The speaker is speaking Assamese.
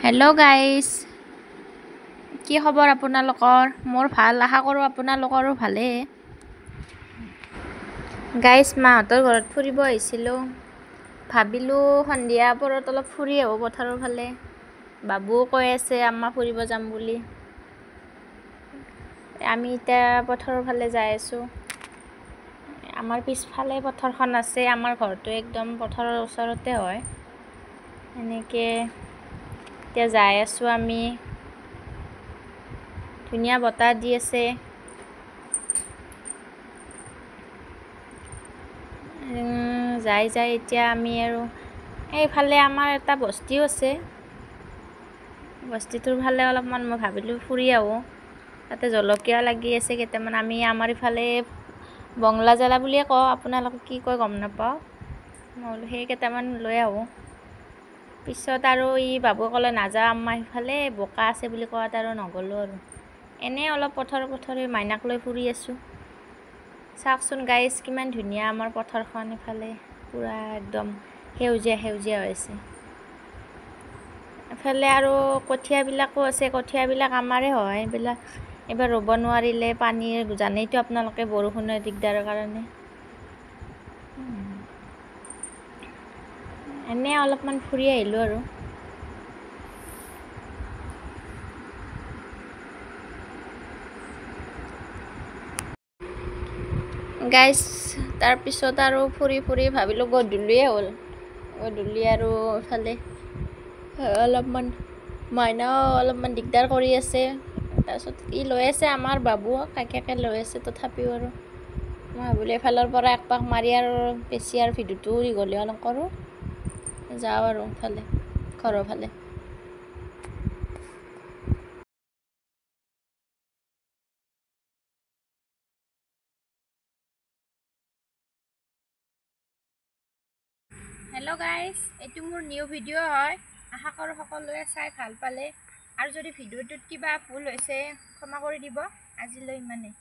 হেল্ল' গাইজ, কি খবৰ আপোনালোকৰ? মোৰ ভাল, আশা কৰোঁ আপোনালোকৰো ভালেই। গাইজ, মাহঁতৰ ঘৰত ফুৰিব আহিছিলোঁ। ভাবিলোঁ সন্ধিয়া পৰত অলপ ফুৰি আহোঁ পথাৰৰ ফালে। বাবুও কৈ আছে আম্মা ফুৰিব যাম বুলি। আমি এতিয়া পথাৰৰ ফালে যাই আছোঁ। আমাৰ পিছফালে পথাৰখন আছে, আমাৰ ঘৰটো একদম পথাৰৰ ওচৰতে হয়। এনেকৈ এতিয়া যাই আছোঁ আমি। ধুনীয়া বতাহ দি আছে। যাই এতিয়া আমি আৰু এইফালে আমাৰ এটা বস্তিও আছে। বস্তিটোৰ ফালে অলপমান মই ভাবিলোঁ ফুৰি আহোঁ। তাতে জলকীয়া লাগি আছে কেইটামান। আমাৰ ইফালে বঙলা জ্বালা বুলিয়ে কওঁ, আপোনালোকে কি কয় গম নাপাওঁ। মই বোলো সেই কেইটামান লৈ আহোঁ। পিছত আৰু বাবুয়ে ক'লে নাযাওঁ আম্মা সিফালে বোকা আছে বুলি কোৱাত আৰু নগ'লোঁ আৰু। এনেই অলপ পথাৰে মাইনাক লৈ ফুৰি আছোঁ। চাওকচোন গাইজ, কিমান ধুনীয়া আমাৰ পথাৰখন। ইফালে পূৰা একদম সেউজীয়া হৈ আছে। এফালে আৰু কঠীয়াবিলাকো আছে, কঠীয়াবিলাক আমাৰে হয়। এইবাৰ ৰুব নোৱাৰিলে, পানীৰ জানেইতো আপোনালোকে, বৰষুণৰ দিগদাৰৰ কাৰণে। এনেই অলপমান ফুৰি আহিলোঁ আৰু। গাইজ, তাৰপিছত আৰু ফুৰি ভাবিলোঁ গধূলিয়ে হ'ল। গধূলি আৰু ইফালে অলপমান মাইনাও অলপমান দিগদাৰ কৰি আছে। তাৰপিছত লৈ আছে আমাৰ বাবুক, কাষে লৈ আছে। তথাপিও আৰু মই ভাবিলোঁ এফালৰ পৰা একপাক মাৰি আৰু বেছি আৰু ভিডিঅ'টো দীঘলীয়া নকৰোঁ, যাওঁ আৰু ইফালে ঘৰৰ ফালে। হেল্ল' গাইজ, এইটো মোৰ নিউ ভিডিঅ' হয়। আশা কৰোঁ সকলোৱে চাই ভাল পালে। আৰু যদি ভিডিঅ'টোত কিবা ভুল হৈছে ক্ষমা কৰি দিব। আজিলৈ ইমানেই।